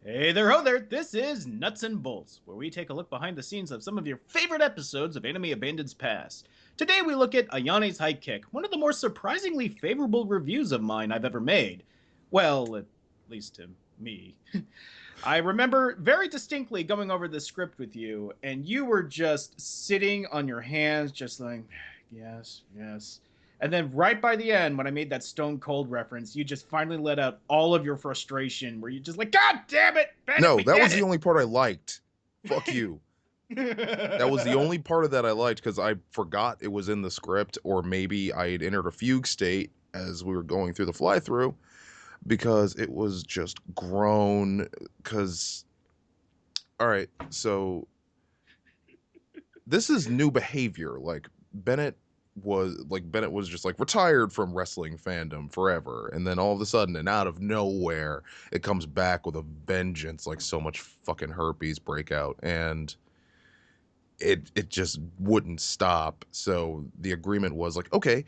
Hey there, ho there. This is Nuts and Bolts, where we take a look behind the scenes of some of your favorite episodes of Anime Abandoned's past. Today we look at Ayane's High Kick, one of the more surprisingly favorable reviews of mine I've ever made. Well, at least to me. I remember very distinctly going over the script with you, and you were just sitting on your hands, just like, yes, yes. And then right by the end, when I made that Stone Cold reference, you just finally let out all of your frustration, where you just like, God damn it, Bennett, No, we that was did the only part I liked. Fuck you. That was the it. only part of that I liked because I forgot it was in the script, or maybe I had entered a fugue state as we were going through the fly through because it was just grown. Because, all right, so this is new behavior. Bennett was just like retired from wrestling fandom forever, and then all of a sudden and out of nowhere it comes back with a vengeance, like so much fucking herpes breakout, and it just wouldn't stop. So the agreement was like, okay,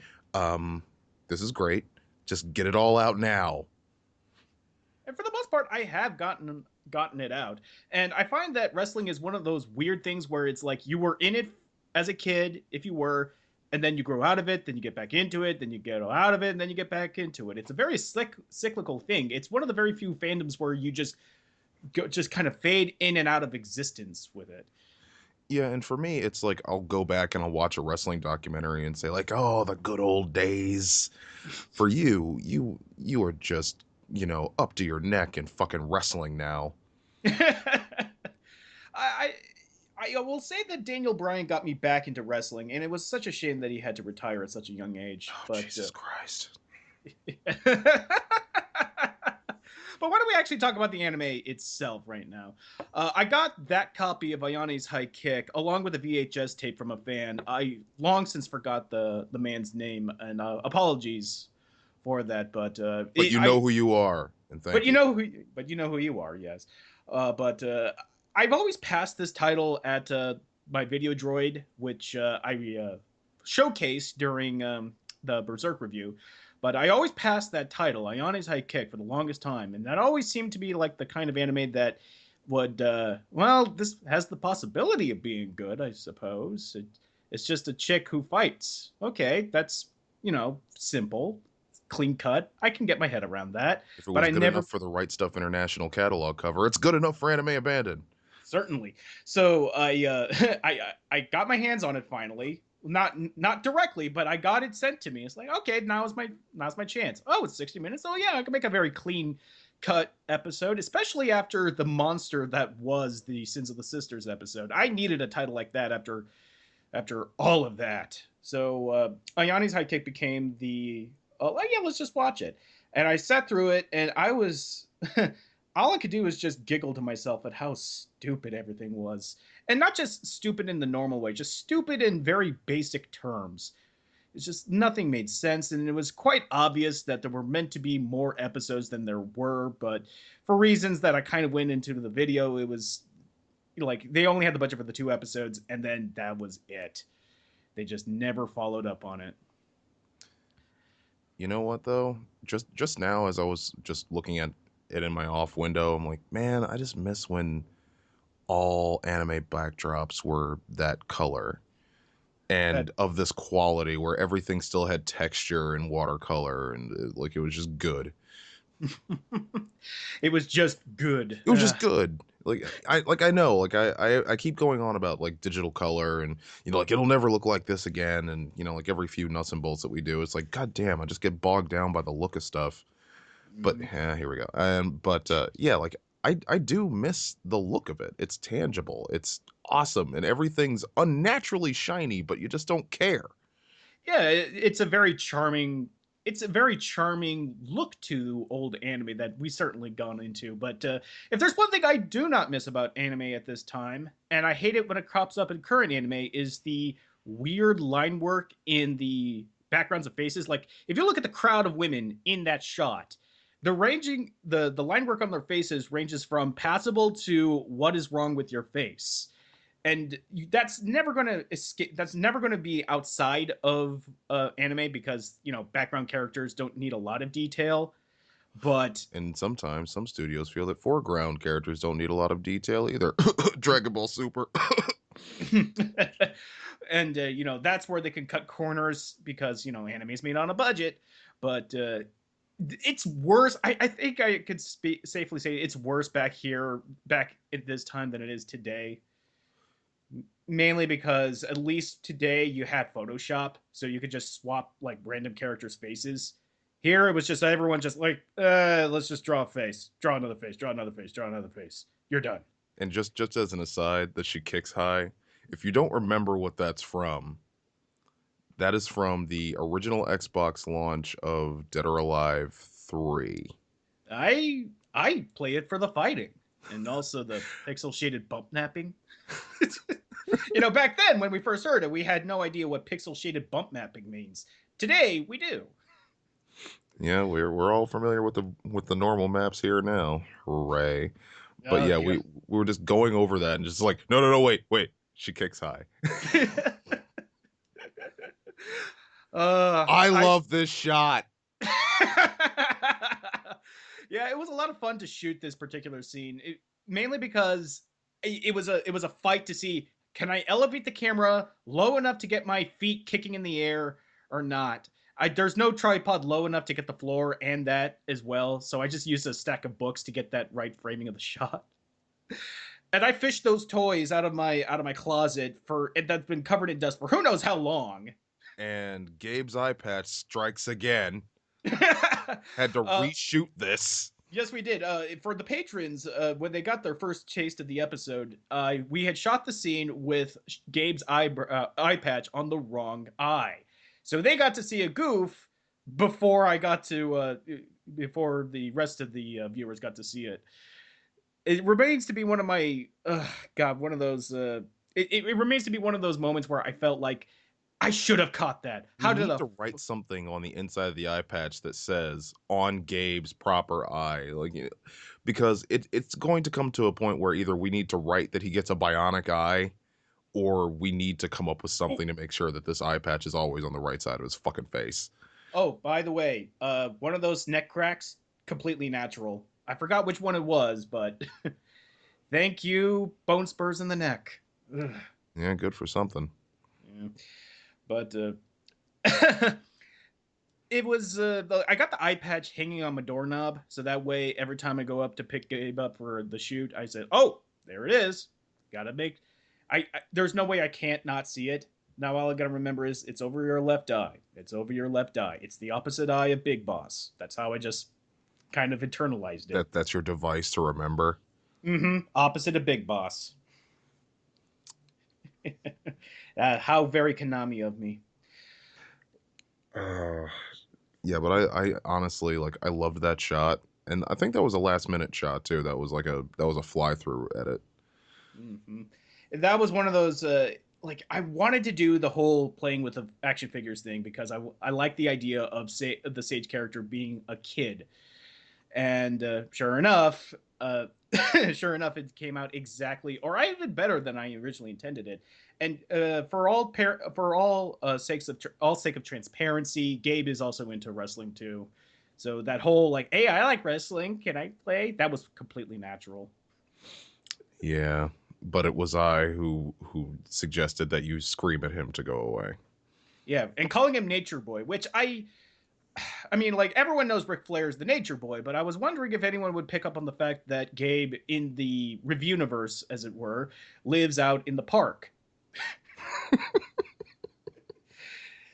this is great, just get it all out now. And for the most part, I have gotten it out. And I find that wrestling is one of those weird things where it's like you were in it as a kid, if you were, and then you grow out of it, then you get back into it, then you get out of it, and then you get back into it. It's a very cyclical thing. It's one of the very few fandoms where you just kind of fade in and out of existence with it. Yeah, and for me it's like I'll go back and I'll watch a wrestling documentary and say like, oh, the good old days. For you are just, up to your neck in fucking wrestling now. I I will say that Daniel Bryan got me back into wrestling, and it was such a shame that he had to retire at such a young age. Oh, But Jesus Christ. but why don't we actually talk about the anime itself right now? I got that copy of Ayane's High Kick along with a VHS tape from a fan. I long since forgot the man's name, and apologies for that. But But you know who you are, and but thank you. you know who you are, yes. But I've always passed this title at my video droid, which I showcased during the Berserk review. But I always passed that title, Ayane's High Kick, for the longest time, and that always seemed to be like the kind of anime that would, well, this has the possibility of being good, I suppose. It's just a chick who fights. Okay, that's simple, clean cut. I can get my head around that. If it But was I good never enough for the Right Stuff International catalog cover, it's good enough for Anime Abandoned. certainly. So I got my hands on it finally. Not directly, but I got it sent to me. It's like, okay, now's my chance. Oh, it's 60 minutes. Oh yeah, I can make a very clean cut episode, especially after the monster that was the Sins of the Sisters episode. I needed a title like that after all of that. So Ayani's High Kick became the oh yeah, let's just watch it. And I sat through it, and I was all I could do was just giggle to myself at how stupid everything was, and not just stupid in the normal way, just stupid in very basic terms. It's just nothing made sense, and it was quite obvious that there were meant to be more episodes than there were, but for reasons that I kind of went into the video, it was like they only had the budget for the 2 episodes, and then that was it. They just never followed up on it. You know what though? Just now, as I was just looking at it in my off window, I'm like, man, I just miss when all anime backdrops were that color That and of this quality, where everything still had texture and watercolor, and like it was just good. it was just good. It was just good. I know, I keep going on about like digital color, and like it'll never look like this again, and like every few nuts and bolts that we do, it's like, god damn, I just get bogged down by the look of stuff. But yeah, here we go. But yeah, like I do miss the look of it. It's tangible. It's awesome, and everything's unnaturally shiny, but you just don't care. Yeah, it's a very charming look to old anime that we certainly gone into. But if there's one thing I do not miss about anime at this time, and I hate it when it crops up in current anime, is the weird line work in the backgrounds of faces. Like if you look at the crowd of women in that shot, the line work on their faces ranges from passable to what is wrong with your face, and that's never going to escape. That's never going to be outside of anime because background characters don't need a lot of detail. But And sometimes some studios feel that foreground characters don't need a lot of detail either. Dragon Ball Super. and that's where they can cut corners because anime's made on a budget. But it's worse. I think I could safely say it's worse back at this time than it is today. Mainly because at least today you had Photoshop, so you could just swap like random characters' faces. Here it was just everyone just like, let's just draw a face, draw another face, draw another face, draw another face. You're done. And just as an aside, that she kicks high. If you don't remember what that's from, that is from the original Xbox launch of Dead or Alive 3. I play it for the fighting and also the pixel shaded bump napping. Back then when we first heard it, we had no idea what pixel shaded bump mapping means. Today we do. Yeah, we're all familiar with the normal maps here now. Hooray. But Oh yeah, dear. we were just going over that and just like, no, wait. She kicks high. I love this shot. Yeah, it was a lot of fun to shoot this particular scene, mainly because it was a fight to see, can I elevate the camera low enough to get my feet kicking in the air or not. There's no tripod low enough to get the floor and that as well, so I just used a stack of books to get that right framing of the shot. And I fished those toys out of my closet that's been covered in dust for who knows how long. And Gabe's eye patch strikes again. Had to uh, reshoot this. Yes, we did. For the patrons, when they got their first taste of the episode, we had shot the scene with Gabe's eye patch on the wrong eye, so they got to see a goof before I got to before the rest of the viewers got to see it. It remains to be one of my one of those. It remains to be one of those moments where I felt like I should have caught that. You How did need a to write something on the inside of the eye patch that says on Gabe's proper eye, because it's going to come to a point where either we need to write that he gets a bionic eye, or we need to come up with something to make sure that this eye patch is always on the right side of his fucking face. Oh, by the way, one of those neck cracks, completely natural. I forgot which one it was, but thank you, bone spurs in the neck. Ugh. Yeah, good for something. Yeah. But it was I got the eye patch hanging on my doorknob, so that way every time I go up to pick Gabe up for the shoot, I said, "Oh, there it is." Gotta make. There's no way I can't not see it. Now all I gotta remember is it's over your left eye. It's over your left eye. It's the opposite eye of Big Boss. That's how I just kind of internalized it. That's your device to remember. Mm-hmm. Opposite of Big Boss. How very Konami of me. Yeah, but I honestly I loved that shot, and I think that was a last minute shot too. That was a fly through edit. Mm-hmm. That was one of those. I wanted to do the whole playing with the action figures thing because I like the idea of the Sage character being a kid, and sure enough, sure enough, it came out exactly, or even better than I originally intended it. And for all sake of transparency, Gabe is also into wrestling too. So that whole like, hey, I like wrestling. Can I play? That was completely natural. Yeah, but it was I who suggested that you scream at him to go away. Yeah, and calling him Nature Boy, which I mean, like everyone knows Ric Flair is the Nature Boy, but I was wondering if anyone would pick up on the fact that Gabe, in the Reviewniverse, as it were, lives out in the park.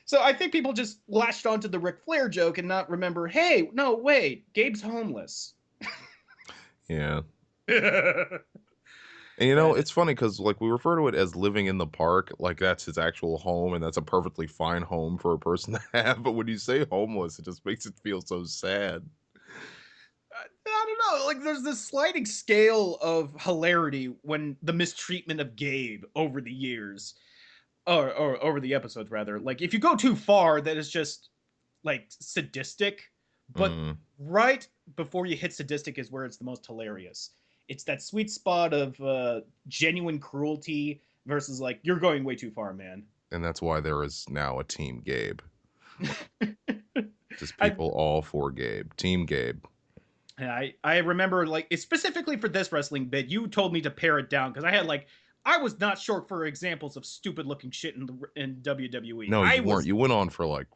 So I think people just latched onto the Ric Flair joke and not remember, hey, no, wait, Gabe's homeless. Yeah. And it's funny because we refer to it as living in the park, like that's his actual home, and that's a perfectly fine home for a person to have. But when you say homeless, it just makes it feel so sad. I don't know. Like, there's this sliding scale of hilarity when the mistreatment of Gabe over the years, or over the episodes rather. Like, if you go too far, that is just like sadistic. But Mm. right before you hit sadistic is where it's the most hilarious. It's that sweet spot of genuine cruelty versus like, you're going way too far, man. And that's why there is now a Team Gabe. Just I people all for Gabe. Team Gabe. And I remember like specifically for this wrestling bit, you told me to pare it down because I had like I was not short for examples of stupid looking shit in WWE. No, I you weren't. was You went on for like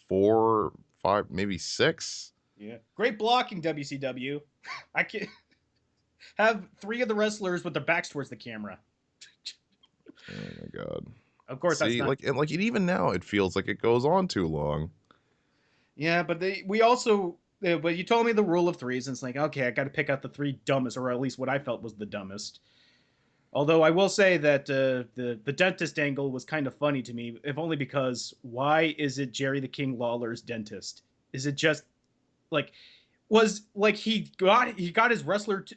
4, 5, maybe 6. yeah great blocking WCW. I can have three of the wrestlers with their backs towards the camera. Oh my god. Of course, that's See, not. like, and like, even now, it feels like it goes on too long. Yeah, but we also. But you told me the rule of threes, and it's like, okay, I got to pick out the three dumbest, or at least what I felt was the dumbest. Although I will say that the dentist angle was kind of funny to me, if only because why is it Jerry the King Lawler's dentist? Is it just like was like he got his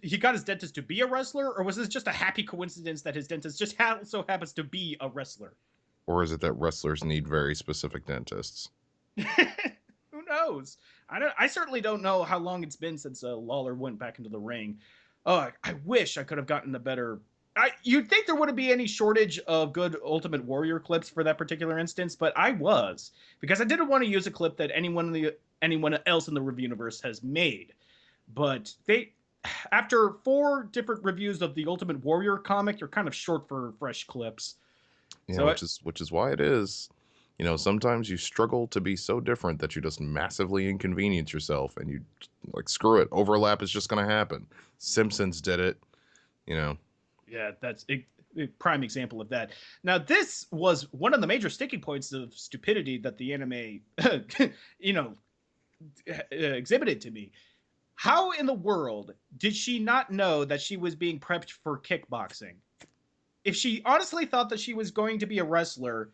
he got his dentist to be a wrestler, or was this just a happy coincidence that his dentist just so happens to be a wrestler? Or is it that wrestlers need very specific dentists? Who knows? I certainly don't know how long it's been since Lawler went back into the ring. Oh, I wish I could have gotten a better. You'd think there wouldn't be any shortage of good Ultimate Warrior clips for that particular instance, but I was because I didn't want to use a clip that anyone else in the review universe has made. But they, after 4 different reviews of the Ultimate Warrior comic, you're kind of short for fresh clips. Yeah, So which is why it is. You know, sometimes you struggle to be so different that you just massively inconvenience yourself, and you like screw it. Overlap is just gonna happen. Simpsons did it. You know. yeah, that's a prime example of that. Now, this was one of the major sticking points of stupidity that the anime, you know, exhibited to me. How in the world did she not know that she was being prepped for kickboxing? If she honestly thought that she was going to be a wrestler,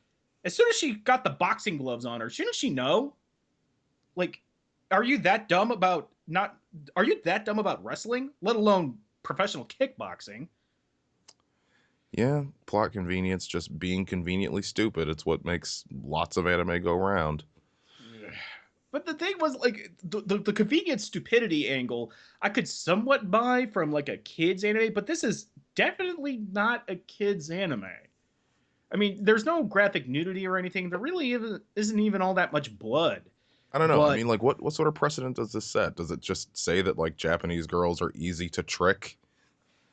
as soon as she got the boxing gloves on her, shouldn't she know? Like, are you that dumb about not? Are you that dumb about wrestling, let alone professional kickboxing? Yeah, plot convenience, just being conveniently stupid. It's what makes lots of anime go round. But the thing was, like, the convenient stupidity angle, I could somewhat buy from like a kid's anime, but this is definitely not a kid's anime. I mean, there's no graphic nudity or anything. There really isn't even all that much blood. I don't know. I But mean, like, what sort of precedent does this set? Does it just say that like Japanese girls are easy to trick?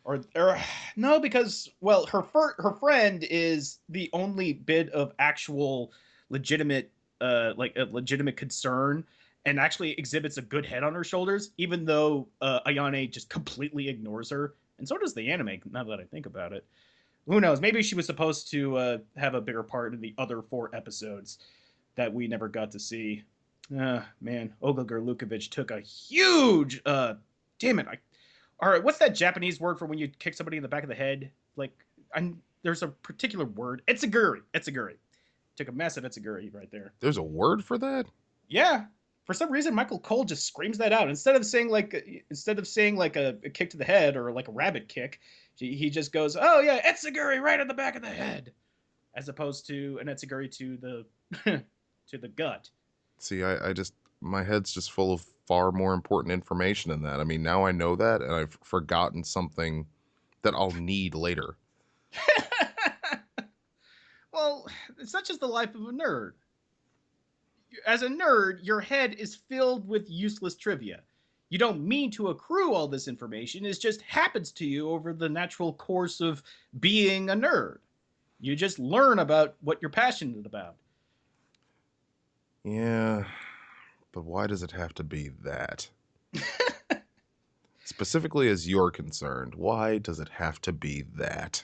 or no, because well, her friend is the only bit of actual legitimate like a legitimate concern and actually exhibits a good head on her shoulders, even though Ayane just completely ignores her. And so does the anime. Now that I think about it, who knows? Maybe she was supposed to have a bigger part in the other 4 episodes that we never got to see. Man, Olga Gerlukovic took a huge. Damn it! All right, what's that Japanese word for when you kick somebody in the back of the head? Like, there's a particular word. Etsuguri. Etsuguri. Took a massive etsuguri right there. There's a word for that? Yeah. For some reason, Michael Cole just screams that out instead of saying like a kick to the head or like a rabbit kick. He just goes, "Oh yeah, etsuguri right in the back of the head," as opposed to an etsuguri to the to the gut. See, I just my head's just full of far more important information than that. I mean, now I know that, and I've forgotten something that I'll need later. Well, it's such as the life of a nerd. As a nerd, your head is filled with useless trivia. You don't mean to accrue all this information, it just happens to you over the natural course of being a nerd. You just learn about what you're passionate about. Yeah, but why does it have to be that? Specifically, as you're concerned, why does it have to be that?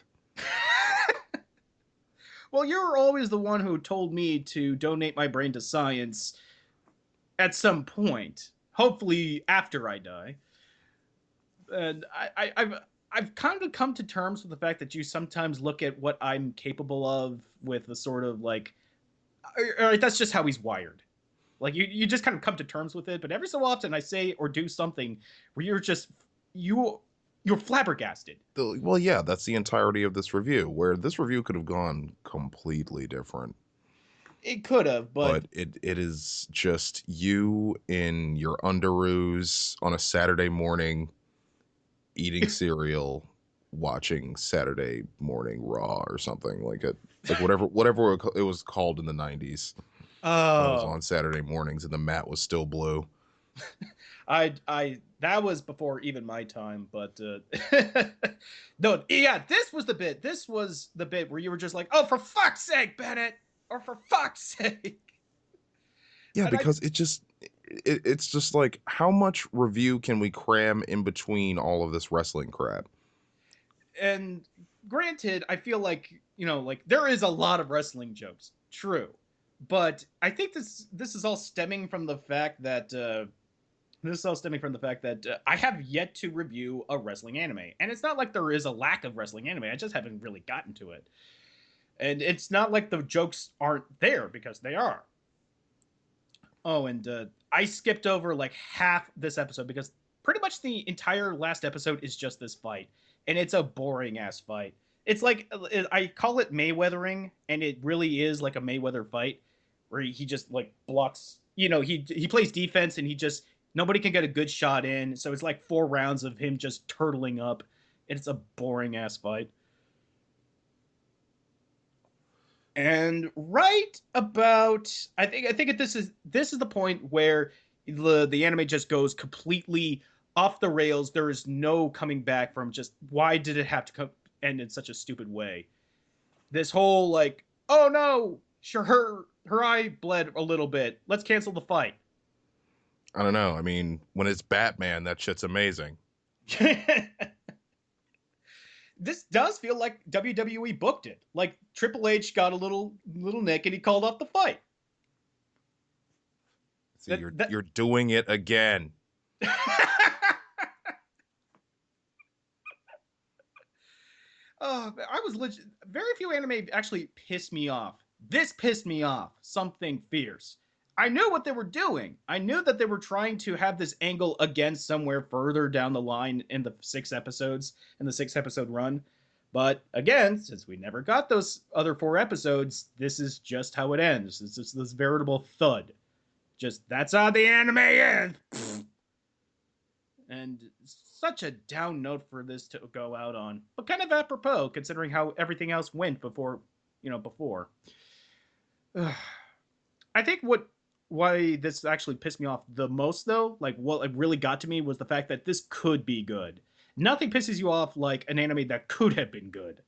Well, you're always the one who told me to donate my brain to science at some point, hopefully after I die. And I've kind of come to terms with the fact that you sometimes look at what I'm capable of with the sort of like, that's just how he's wired. Like you just kind of come to terms with it. But every so often, I say or do something where you you're flabbergasted. Well, yeah, that's the entirety of this review, where this review could have gone completely different. It could have, but But it is just you in your underoos on a Saturday morning eating cereal, watching Saturday Morning Raw or something like it, like whatever it was called in the 90s when it was oh, on Saturday mornings and the mat was still blue. that was before even my time, but no, yeah, this was the bit. This was the bit where you were just like, "Oh, for fuck's sake, Bennett!" or "For fuck's sake." Yeah, And I because it's just like how much review can we cram in between all of this wrestling crap? and granted, I feel like, like there is a lot of wrestling jokes, true, but I think this is all stemming from the fact that I have yet to review a wrestling anime. And it's not like there is a lack of wrestling anime. I just haven't really gotten to it. And it's not like the jokes aren't there, because they are. Oh, and I skipped over like half this episode because pretty much the entire last episode is just this fight. And it's a boring ass fight. It's like, I call it Mayweathering, and it really is like a Mayweather fight where he just like blocks, he plays defense, and he just, nobody can get a good shot in. So it's like 4 rounds of him just turtling up. It's a boring ass fight. And right about, I think this is the point where the anime just goes completely off the rails. There is no coming back from just why did it have to end in such a stupid way. This whole like, oh no, sure, her eye bled a little bit. Let's cancel the fight. I don't know. I mean, when it's Batman, that shit's amazing. This does feel like WWE booked it. Like Triple H got a little nick and he called off the fight. See, you're doing it again. Oh, I was legit. Very few anime actually pissed me off. This pissed me off. Something fierce. I knew what they were doing. I knew that they were trying to have this angle again somewhere further down the line in the 6 episodes, in the 6 episode run. But again, since we never got those other 4 episodes, this is just how it ends. It's just this veritable thud. Just that's how the anime ends. And such a down note for this to go out on, but kind of apropos considering how everything else went before. I think why this actually pissed me off the most, though, like what like really got to me, was the fact that this could be good. Nothing pisses you off like an anime that could have been good.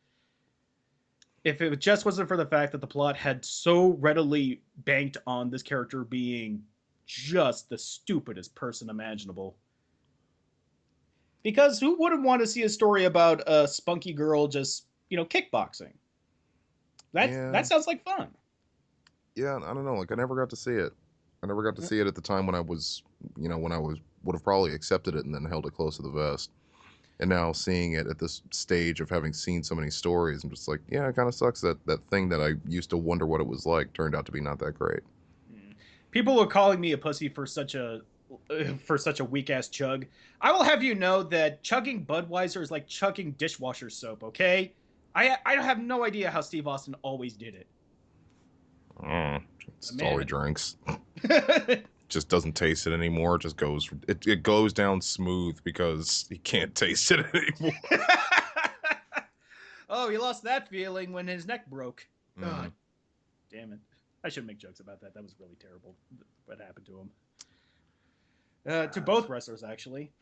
If it just wasn't for the fact that the plot had so readily banked on this character being just the stupidest person imaginable. Because who wouldn't want to see a story about a spunky girl just, kickboxing? That Yeah, sounds like fun. yeah. I don't know. Like, I never got to see it. I never got to see it at the time when I was, when I would have probably accepted it and then held it close to the vest. And now seeing it at this stage of having seen so many stories, I'm just like, yeah, it kind of sucks that that thing that I used to wonder what it was like turned out to be not that great. People are calling me a pussy for such a weak ass chug. I will have you know that chugging Budweiser is like chugging dishwasher soap. Okay, I have no idea how Steve Austin always did it. The It's all he man. drinks. Just doesn't taste it anymore. It goes down smooth because he can't taste it anymore. Oh, he lost that feeling when his neck broke. Mm. Oh, damn it. I shouldn't make jokes about that. That was really terrible what happened to him. To both wrestlers, actually.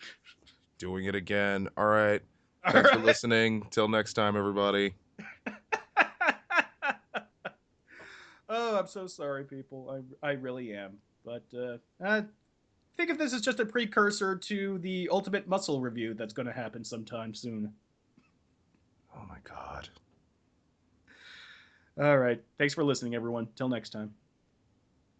Doing it again. All right. All Thanks for right. listening. Till next time, everybody. Oh, I'm so sorry, people. I really am. But think of this as just a precursor to the Ultimate Muscle review that's going to happen sometime soon. Oh my God. All right. Thanks for listening, everyone. Till next time.